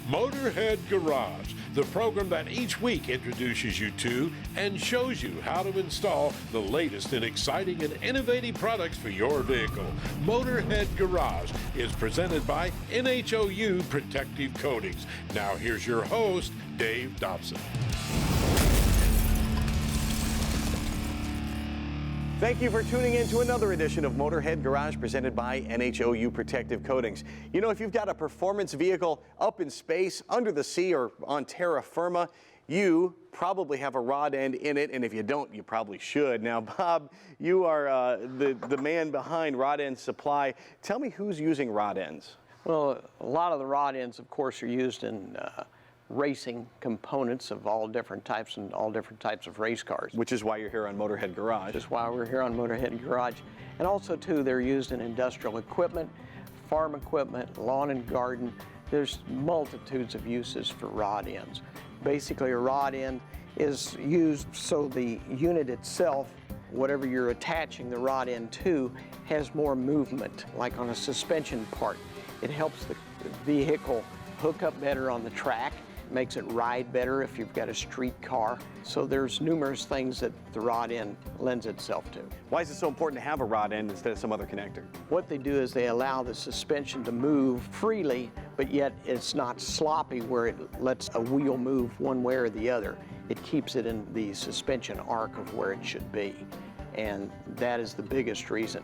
Motorhead Garage, the program that each week introduces you to and shows you how to install the latest and exciting and innovative products for your vehicle. Motorhead Garage is presented by NHOU Protective Coatings. Now here's your host, Dave Dobson. Thank you for tuning in to another edition of Motorhead Garage presented by NHOU Protective Coatings. You know, if you've got a performance vehicle up in space, under the sea, or on terra firma, you probably have a rod end in it, and if you don't, you probably should. Now, Bob, you are the man behind Rod End Supply. Tell me who's using rod ends. Well, a lot of the rod ends, of course, are used in racing components of all different types and all different types of race cars. Which is why you're here on Motorhead Garage. Which is why we're here on Motorhead Garage. And also, too, they're used in industrial equipment, farm equipment, lawn and garden. There's multitudes of uses for rod ends. Basically, a rod end is used so the unit itself, whatever you're attaching the rod end to, has more movement, like on a suspension part. It helps the vehicle hook up better on the track, makes it ride better if you've got a street car. So there's numerous things that the rod end lends itself to. Why is it so important to have a rod end instead of some other connector? What they do is they allow the suspension to move freely, but yet it's not sloppy where it lets a wheel move one way or the other. It keeps it in the suspension arc of where it should be. And that is the biggest reason.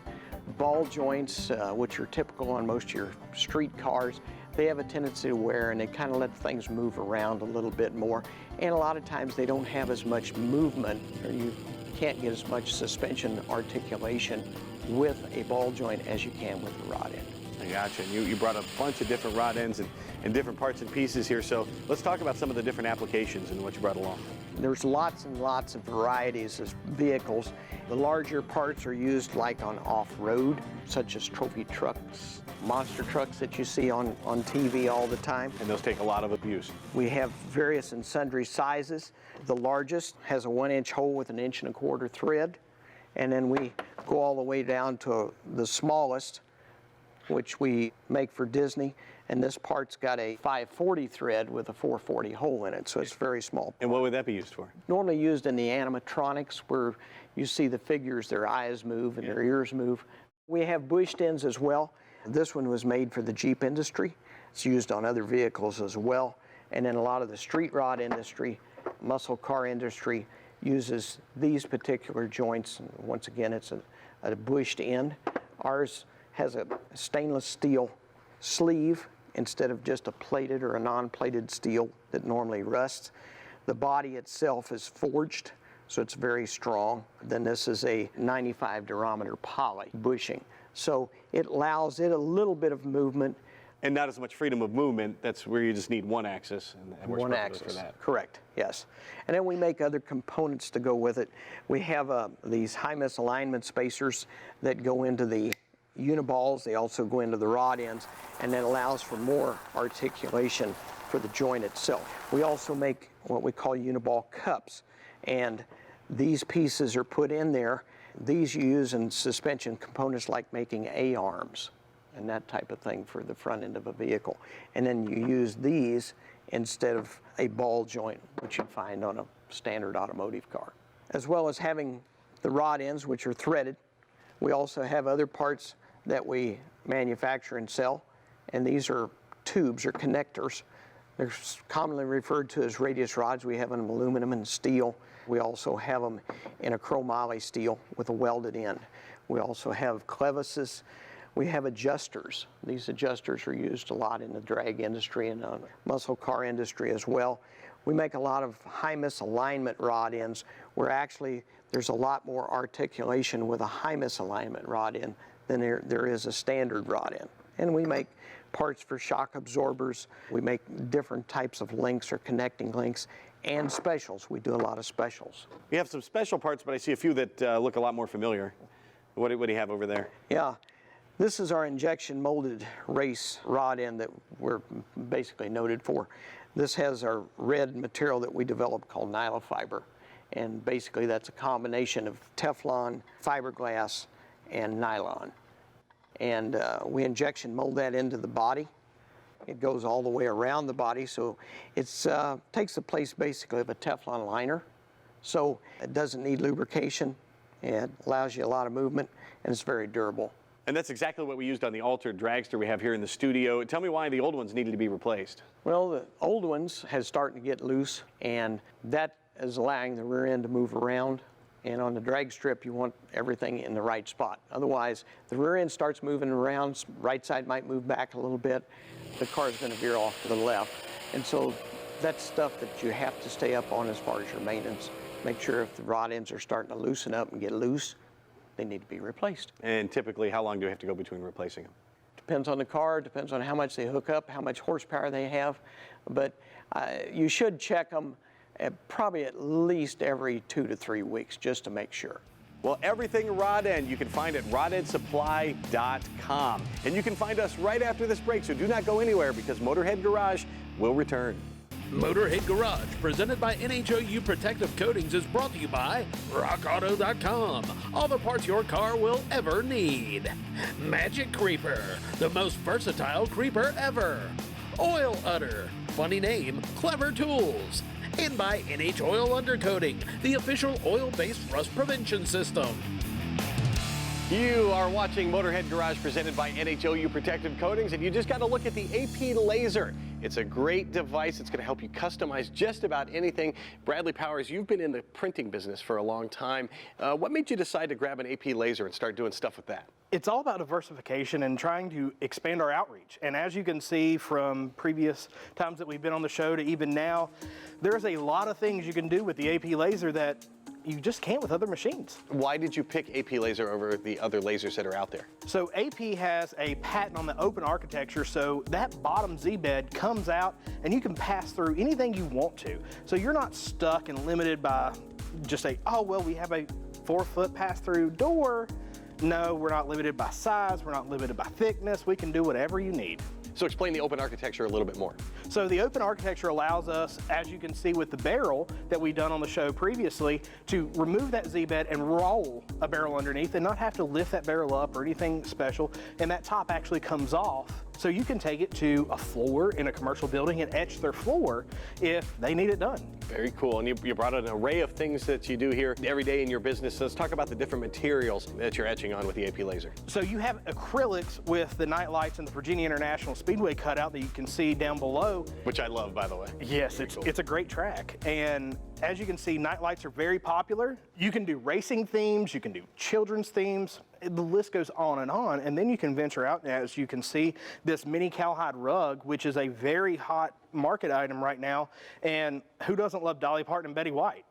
Ball joints, which are typical on most of your street cars, they have a tendency to wear, and they kind of let things move around a little bit more. And a lot of times they don't have as much movement, or you can't get as much suspension articulation with a ball joint as you can with a rod end. I gotcha. And you brought a bunch of different rod ends and different parts and pieces here. So let's talk about some of the different applications and what you brought along. There's lots and lots of varieties of vehicles. The larger parts are used like on off-road, such as trophy trucks, monster trucks that you see on TV all the time. And those take a lot of abuse. We have various and sundry sizes. The largest has a 1-inch hole with an 1.25 inch thread. And then we go all the way down to the smallest, which we make for Disney. And this part's got a 540 thread with a 440 hole in it, so it's very small. And what would that be used for? Normally used in the animatronics, where you see the figures, their eyes move and their ears move. We have bushed ends as well. This one was made for the Jeep industry. It's used on other vehicles as well. And then a lot of the street rod industry, muscle car industry, uses these particular joints. And once again, it's a bushed end. Ours has a stainless steel sleeve instead of just a plated or a non-plated steel that normally rusts. The body itself is forged, so it's very strong. Then this is a 95 durometer poly bushing. So it allows it a little bit of movement. And not as much freedom of movement. That's where you just need one axis. And one axis, for that. Correct, yes. And then we make other components to go with it. We have these high misalignment spacers that go into the uniballs. They also go into the rod ends, and that allows for more articulation for the joint itself. We also make what we call Uniball Cups, and these pieces are put in there. These you use in suspension components like making A-arms and that type of thing for the front end of a vehicle. And then you use these instead of a ball joint, which you find on a standard automotive car. As well as having the rod ends, which are threaded, we also have other parts that we manufacture and sell, and these are tubes or connectors. They're commonly referred to as radius rods. We have them in aluminum and steel. We also have them in a chromoly steel with a welded end. We also have clevises. We have adjusters. These adjusters are used a lot in the drag industry and the muscle car industry as well. We make a lot of high misalignment rod ends where actually there's a lot more articulation with a high misalignment rod end than there is a standard rod end. And we make parts for shock absorbers. We make different types of links or connecting links and specials. We do a lot of specials. We have some special parts, but I see a few that look a lot more familiar. What do you have over there? Yeah. This is our injection molded race rod end that we're basically noted for. This has our red material that we developed called Nylofiber. And basically that's a combination of Teflon, fiberglass, and nylon. And we injection mold that into the body. It goes all the way around the body, so it takes the place basically of a Teflon liner. So it doesn't need lubrication. It allows you a lot of movement, and it's very durable. And that's exactly what we used on the altered dragster we have here in the studio. Tell me why the old ones needed to be replaced. Well, the old ones has starting to get loose, and that is allowing the rear end to move around. And on the drag strip, you want everything in the right spot. Otherwise, the rear end starts moving around, right side might move back a little bit, the car is going to veer off to the left. And so that's stuff that you have to stay up on as far as your maintenance. Make sure if the rod ends are starting to loosen up and get loose, they need to be replaced. And typically, how long do we have to go between replacing them? Depends on the car, depends on how much they hook up, how much horsepower they have. But you should check them probably at least every 2 to 3 weeks just to make sure. Well, everything rod end you can find at rodendsupply.com. And you can find us right after this break, so do not go anywhere because Motorhead Garage will return. Motorhead Garage, presented by NHOU Protective Coatings, is brought to you by Rockauto.com. All the parts your car will ever need. Magic Creeper, the most versatile creeper ever. Oil Udder, funny name, clever tools. And by Oil Undercoating, the official oil-based rust prevention system. You are watching Motorhead Garage presented by NHOU Protective Coatings, and you just got to look at the AP Lazer. It's a great device. It's going to help you customize just about anything. Bradley Powers, you've been in the printing business for a long time. What made you decide to grab an AP Lazer and start doing stuff with that? It's all about diversification and trying to expand our outreach. And as you can see from previous times that we've been on the show to even now, there's a lot of things you can do with the AP Lazer that you just can't with other machines. Why did you pick AP Lazer over the other lasers that are out there? So AP has a patent on the open architecture, so that bottom Z-bed comes out and you can pass through anything you want to. So you're not stuck and limited by just oh, well, we have a 4-foot pass-through door. No, we're not limited by size, we're not limited by thickness, we can do whatever you need. So explain the open architecture a little bit more. So the open architecture allows us, as you can see with the barrel that we've done on the show previously, to remove that Z-bed and roll a barrel underneath and not have to lift that barrel up or anything special, and that top actually comes off. So you can take it to a floor in a commercial building and etch their floor if they need it done. Very cool, and you brought an array of things that you do here every day in your business. So let's talk about the different materials that you're etching on with the AP Lazer. So you have acrylics with the night lights and the Virginia International Speedway cutout that you can see down below. Which I love, by the way. Yes, it's a great track. And as you can see, night lights are very popular. You can do racing themes, you can do children's themes. The list goes on, and then you can venture out, as you can see, this mini cowhide rug, which is a very hot market item right now. And who doesn't love Dolly Parton and Betty White?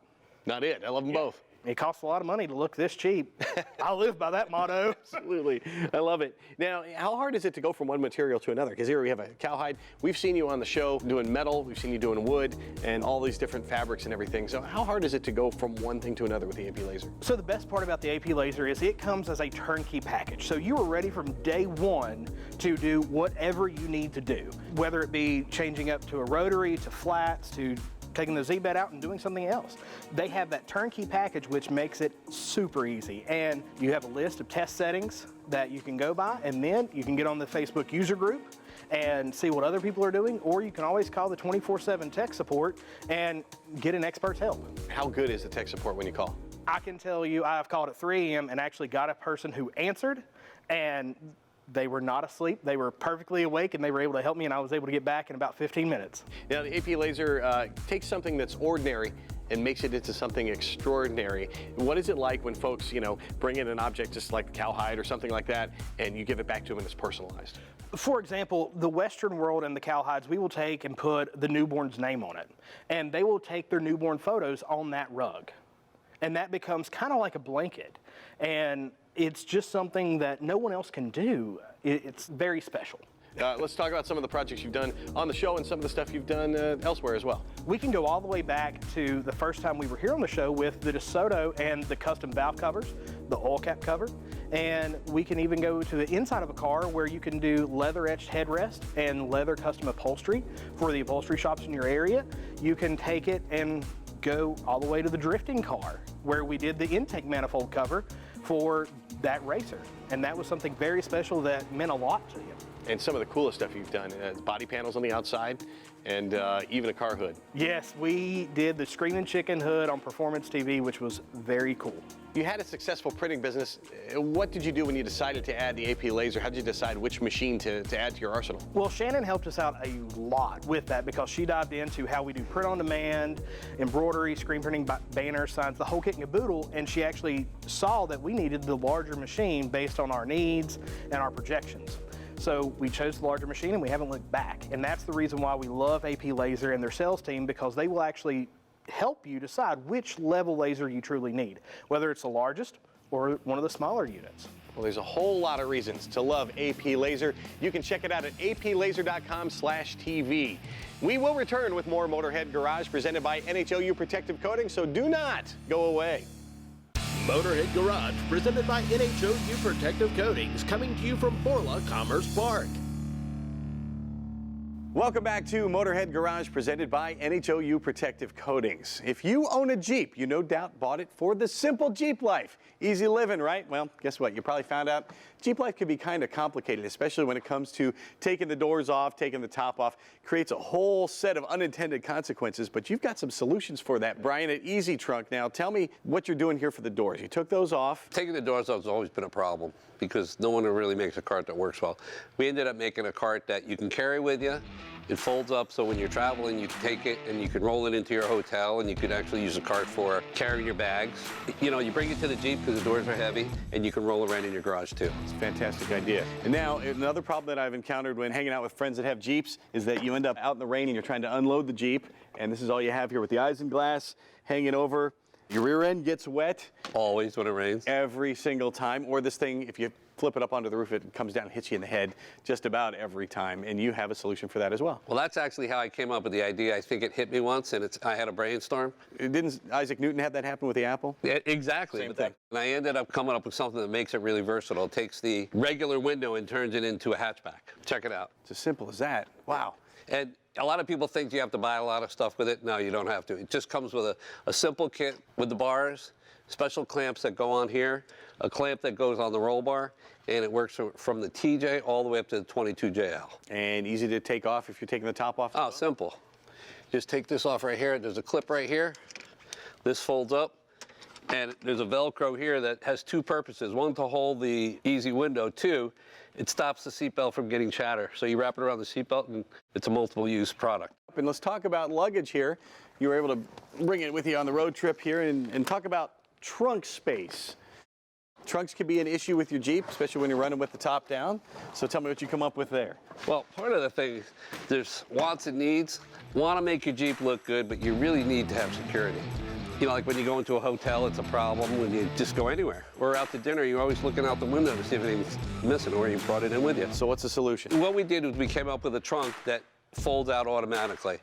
Not it. I love them both. It costs a lot of money to look this cheap. I live by that motto. Absolutely. I love it. Now, how hard is it to go from one material to another? Because here we have a cowhide. We've seen you on the show doing metal. We've seen you doing wood and all these different fabrics and everything. So how hard is it to go from one thing to another with the AP Lazer? So the best part about the AP Lazer is it comes as a turnkey package. So you are ready from day one to do whatever you need to do, whether it be changing up to a rotary, to flats, to taking the Z-bed out and doing something else. They have that turnkey package, which makes it super easy. And you have a list of test settings that you can go by, and then you can get on the Facebook user group and see what other people are doing, or you can always call the 24/7 tech support and get an expert's help. How good is the tech support when you call? I can tell you I've called at 3 a.m. and actually got a person who answered, and they were not asleep. They were perfectly awake, and they were able to help me, and I was able to get back in about 15 minutes. Now, the AP Lazer takes something that's ordinary and makes it into something extraordinary. What is it like when folks, bring in an object just like cowhide or something like that, and you give it back to them and it's personalized? For example, the Western world and the cowhides, we will take and put the newborn's name on it, and they will take their newborn photos on that rug, and that becomes kind of like a blanket. And it's just something that no one else can do. It's very special. Let's talk about some of the projects you've done on the show and some of the stuff you've done elsewhere as well. We can go all the way back to the first time we were here on the show with the DeSoto and the custom valve covers, the oil cap cover, and we can even go to the inside of a car where you can do leather etched headrest and leather custom upholstery for the upholstery shops in your area. You can take it and go all the way to the drifting car where we did the intake manifold cover for that racer, and that was something very special that meant a lot to you. And some of the coolest stuff you've done, body panels on the outside, and even a car hood. Yes, we did the Screaming Chicken hood on Performance TV, which was very cool. You had a successful printing business. What did you do when you decided to add the AP Lazer? How did you decide which machine to add to your arsenal? Well, Shannon helped us out a lot with that because she dived into how we do print on demand, embroidery, screen printing, banners, signs, the whole kit and caboodle, and she actually saw that we needed the larger machine based on our needs and our projections. So we chose the larger machine and we haven't looked back. And that's the reason why we love AP Lazer and their sales team, because they will actually help you decide which level laser you truly need, whether it's the largest or one of the smaller units. Well, there's a whole lot of reasons to love AP Lazer. You can check it out at aplazer.com/TV. We will return with more Motorhead Garage presented by NHOU Protective Coating, so do not go away. Motorhead Garage, presented by NHOU Protective Coatings, coming to you from Borla Commerce Park. Welcome back to Motorhead Garage, presented by NHOU Protective Coatings. If you own a Jeep, you no doubt bought it for the simple Jeep life. Easy living, right? Well, guess what? You probably found out Jeep life can be kind of complicated, especially when it comes to taking the doors off, taking the top off. Creates a whole set of unintended consequences, but you've got some solutions for that. Brian at Easy Trunk, now tell me what you're doing here for the doors. You took those off. Taking the doors off has always been a problem because no one really makes a cart that works well. We ended up making a cart that you can carry with you. It folds up, so when you're traveling, you can take it and you can roll it into your hotel, and you can actually use the cart for carrying your bags. You know, you bring it to the Jeep because the doors are heavy, and you can roll around in your garage too. It's a fantastic idea. And now, another problem that I've encountered when hanging out with friends that have Jeeps is that you end up out in the rain and you're trying to unload the Jeep, and this is all you have here with the isinglass hanging over. Your rear end gets wet. Always when it rains. Every single time. Or this thing, if you flip it up onto the roof, it comes down and hits you in the head just about every time. And you have a solution for that as well. Well, that's actually how I came up with the idea. I think it hit me once, and I had a brainstorm. Didn't Isaac Newton have that happen with the Apple? Yeah, exactly. Same thing. And I ended up coming up with something that makes it really versatile. It takes the regular window and turns it into a hatchback. Check it out. It's as simple as that. Wow. And a lot of people think you have to buy a lot of stuff with it. No, you don't have to. It just comes with a simple kit with the bars, special clamps that go on here, a clamp that goes on the roll bar, and it works from the TJ all the way up to the 22JL. And easy to take off if you're taking the top off? Oh, simple. Just take this off right here. There's a clip right here. This folds up. And there's a Velcro here that has two purposes. One, to hold the easy window. Two, it stops the seatbelt from getting chatter. So you wrap it around the seatbelt, and it's a multiple use product. And let's talk about luggage here. You were able to bring it with you on the road trip here and talk about trunk space. Trunks can be an issue with your Jeep, especially when you're running with the top down. So tell me what you come up with there. Well, part of the thing, there's wants and needs. Want to make your Jeep look good, but you really need to have security. You know, like when you go into a hotel, it's a problem. When you just go anywhere or out to dinner, you're always looking out the window to see if anything's missing or you brought it in with you. So what's the solution? What we did was we came up with a trunk that folds out automatically.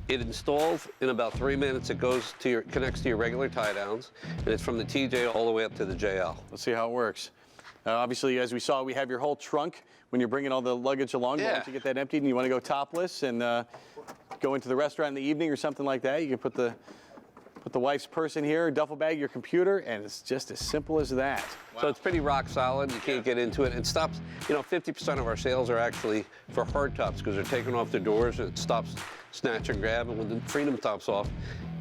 It installs in about 3 minutes. It goes to connects to your regular tie downs, and it's from the TJ all the way up to the JL. Let's see how it works. Obviously, as we saw, we have your whole trunk when you're bringing all the luggage along. Yeah. Once you get that emptied and you want to go topless and go into the restaurant in the evening or something like that, you can put the wife's purse in here, duffel bag, your computer, and it's just as simple as that. Wow. So it's pretty rock solid. You can't get into it. It stops, you know, 50% of our sales are actually for hard tops because they're taking off their doors and it stops snatch and grab. And when the freedom top's off,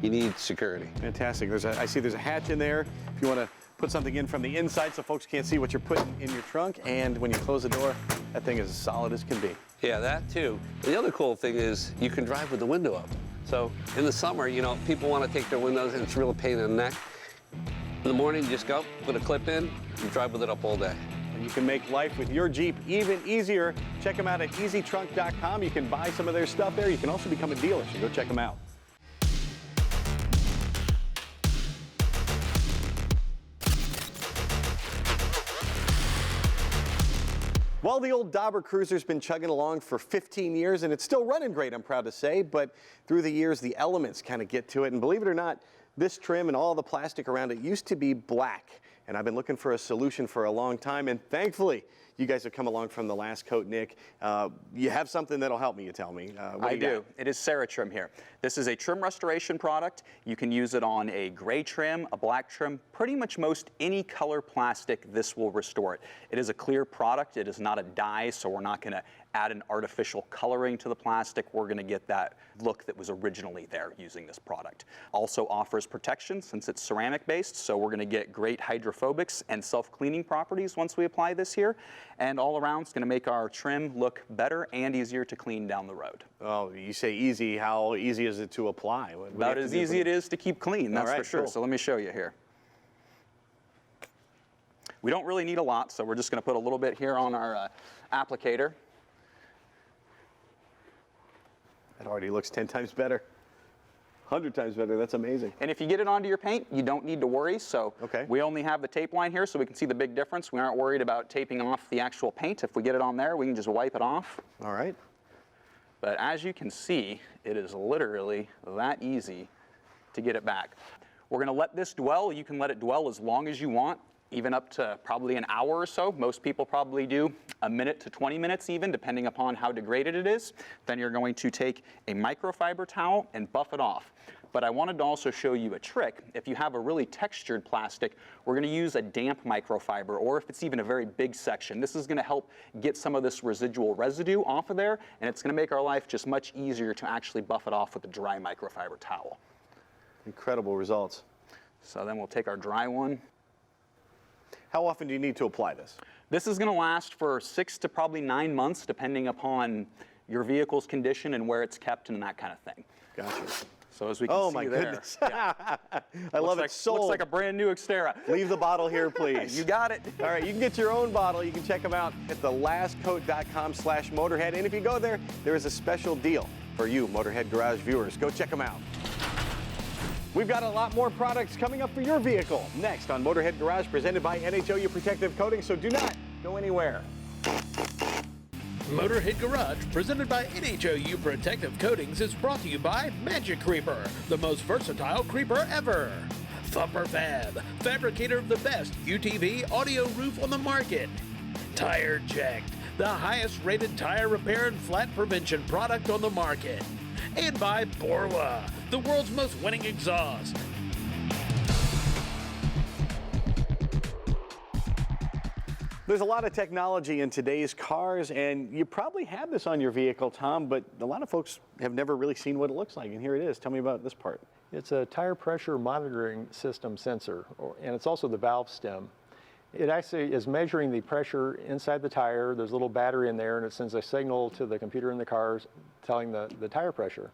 you need security. Fantastic. I see there's a hatch in there if you want to put something in from the inside so folks can't see what you're putting in your trunk. And when you close the door, that thing is as solid as can be. Yeah, that too. The other cool thing is you can drive with the window up. So in the summer, you know, people want to take their windows and it's a real pain in the neck. In the morning, you just go, put a clip in, and drive with it up all day. And you can make life with your Jeep even easier. Check them out at easytrunk.com. You can buy some of their stuff there. You can also become a dealer, so go check them out. Well, the old Dauber Cruiser's been chugging along for 15 years, and it's still running great, I'm proud to say, but through the years, the elements kind of get to it, and believe it or not, this trim and all the plastic around it used to be black, and I've been looking for a solution for a long time, and thankfully, You guys have come along from the last coat, Nick. You have something that'll help me, you tell me. I do. It is Ceratrim here. This is a trim restoration product. You can use it on a gray trim, a black trim, pretty much most any color plastic, this will restore it. It is a clear product. It is not a dye, so we're not going to add an artificial coloring to the plastic. We're going to get that look that was originally there using this product. Also offers protection since it's ceramic based, so we're going to get great hydrophobics and self-cleaning properties once we apply this here. And all around, it's going to make our trim look better and easier to clean down the road. Oh, you say easy. How easy is it to apply? About as easy it is to keep clean, that's for sure. Cool. So let me show you here. We don't really need a lot, so we're just going to put a little bit here on our applicator. That already looks 10 times better. 100 times better. That's amazing. And if you get it onto your paint, you don't need to worry. So we only have the tape line here so we can see the big difference. We aren't worried about taping off the actual paint. If we get it on there, we can just wipe it off. All right. But as you can see, it is literally that easy to get it back. We're going to let this dwell. You can let it dwell as long as you want, even up to probably an hour or so. Most people probably do a minute to 20 minutes even, depending upon how degraded it is. Then you're going to take a microfiber towel and buff it off. But I wanted to also show you a trick. If you have a really textured plastic, we're going to use a damp microfiber, or if it's even a very big section. This is going to help get some of this residual residue off of there, and it's going to make our life just much easier to actually buff it off with a dry microfiber towel. Incredible results. So then we'll take our dry one. How often do you need to apply this? This is going to last for 6 to probably 9 months, depending upon your vehicle's condition and where it's kept and that kind of thing. Gotcha. So as we can see there. Goodness. Yeah. I love it. Sold. Looks like a brand new Xterra. Leave the bottle here, please. You got it. All right, you can get your own bottle. You can check them out at thelastcoat.com/Motorhead. And if you go there, there is a special deal for you, Motorhead Garage viewers. Go check them out. We've got a lot more products coming up for your vehicle next on Motorhead Garage, presented by NHOU Protective Coating, so do not go anywhere. Motorhead Garage, presented by NHOU Protective Coatings, is brought to you by Magic Creeper, the most versatile creeper ever. Thumper Fab, fabricator of the best UTV audio roof on the market. Tire Checked, the highest rated tire repair and flat prevention product on the market. And by Borla, the world's most winning exhaust. There's a lot of technology in today's cars, and you probably have this on your vehicle, Tom, but a lot of folks have never really seen what it looks like, and here it is. Tell me about this part. It's a tire pressure monitoring system sensor, and it's also the valve stem. It actually is measuring the pressure inside the tire. There's a little battery in there, and it sends a signal to the computer in the car telling the tire pressure.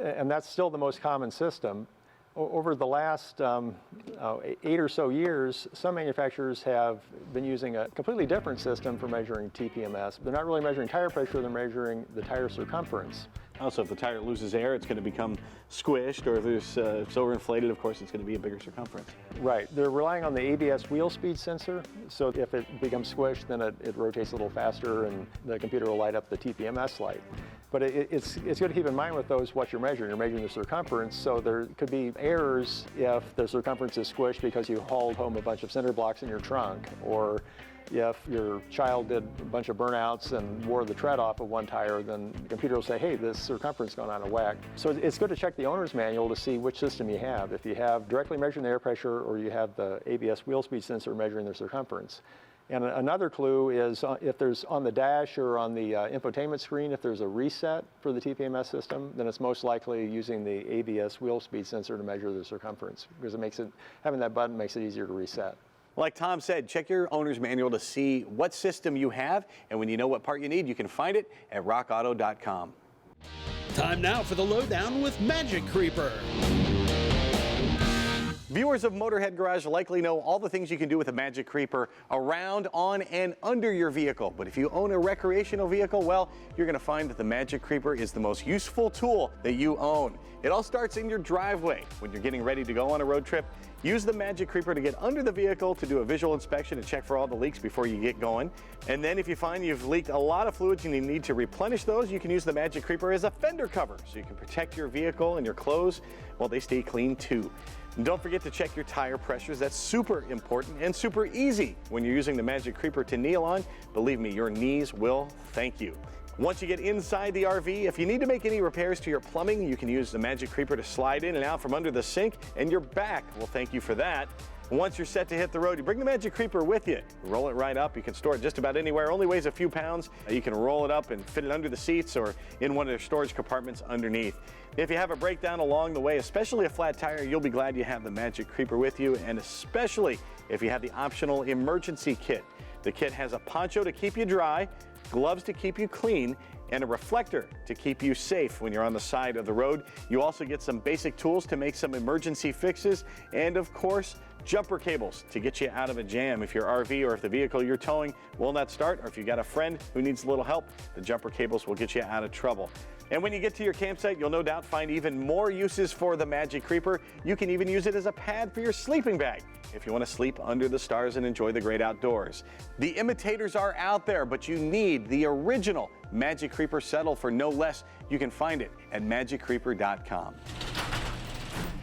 And that's still the most common system. Over the last 8 or so years, some manufacturers have been using a completely different system for measuring TPMS. They're not really measuring tire pressure, they're measuring the tire circumference. Also, if the tire loses air, it's going to become squished, or if it's overinflated, of course, it's going to be a bigger circumference. Right. They're relying on the ABS wheel speed sensor, so if it becomes squished, then it rotates a little faster, and the computer will light up the TPMS light. But it's good to keep in mind with those what you're measuring. You're measuring the circumference, so there could be errors if the circumference is squished because you hauled home a bunch of cinder blocks in your trunk, or if your child did a bunch of burnouts and wore the tread off of one tire, then the computer will say, hey, this circumference is going out of whack. So it's good to check the owner's manual to see which system you have. If you have directly measuring the air pressure, or you have the ABS wheel speed sensor measuring the circumference. And another clue is if there's on the dash or on the infotainment screen, if there's a reset for the TPMS system, then it's most likely using the ABS wheel speed sensor to measure the circumference, because having that button makes it easier to reset. Like Tom said, check your owner's manual to see what system you have, and when you know what part you need, you can find it at rockauto.com. Time now for the Lowdown with Magic Creeper. Viewers of Motorhead Garage likely know all the things you can do with a Magic Creeper around, on, and under your vehicle. But if you own a recreational vehicle, well, you're going to find that the Magic Creeper is the most useful tool that you own. It all starts in your driveway. When you're getting ready to go on a road trip, Use the Magic Creeper to get under the vehicle to do a visual inspection and check for all the leaks before you get going. And then if you find you've leaked a lot of fluids and you need to replenish those, you can use the Magic Creeper as a fender cover so you can protect your vehicle and your clothes while they stay clean too. And don't forget to check your tire pressures. That's super important and super easy when you're using the Magic Creeper to kneel on. Believe me, your knees will thank you. Once you get inside the RV, if you need to make any repairs to your plumbing, you can use the Magic Creeper to slide in and out from under the sink, and your back will thank you for that. Once you're set to hit the road, you bring the Magic Creeper with you. Roll it right up. You can store it just about anywhere. Only weighs a few pounds. You can roll it up and fit it under the seats or in one of the storage compartments underneath. If you have a breakdown along the way, especially a flat tire, you'll be glad you have the Magic Creeper with you, and especially if you have the optional emergency kit. The kit has a poncho to keep you dry, gloves to keep you clean, and a reflector to keep you safe when you're on the side of the road. You also get some basic tools to make some emergency fixes, and of course, jumper cables to get you out of a jam. If your RV or if the vehicle you're towing will not start, or if you've got a friend who needs a little help, the jumper cables will get you out of trouble. And when you get to your campsite, you'll no doubt find even more uses for the Magic Creeper. You can even use it as a pad for your sleeping bag if you want to sleep under the stars and enjoy the great outdoors. The imitators are out there, but you need the original Magic Creeper settle for no less. You can find it at magiccreeper.com.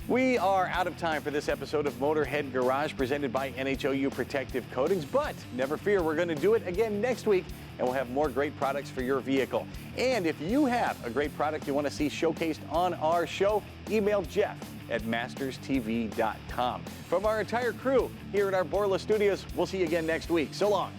We are out of time for this episode of Motorhead Garage presented by NHOU Protective Coatings, but never fear, we're going to do it again next week, and we'll have more great products for your vehicle. And if you have a great product you want to see showcased on our show, email Jeff at masterstv.com. From our entire crew here at our Borla Studios, we'll see you again next week. So long.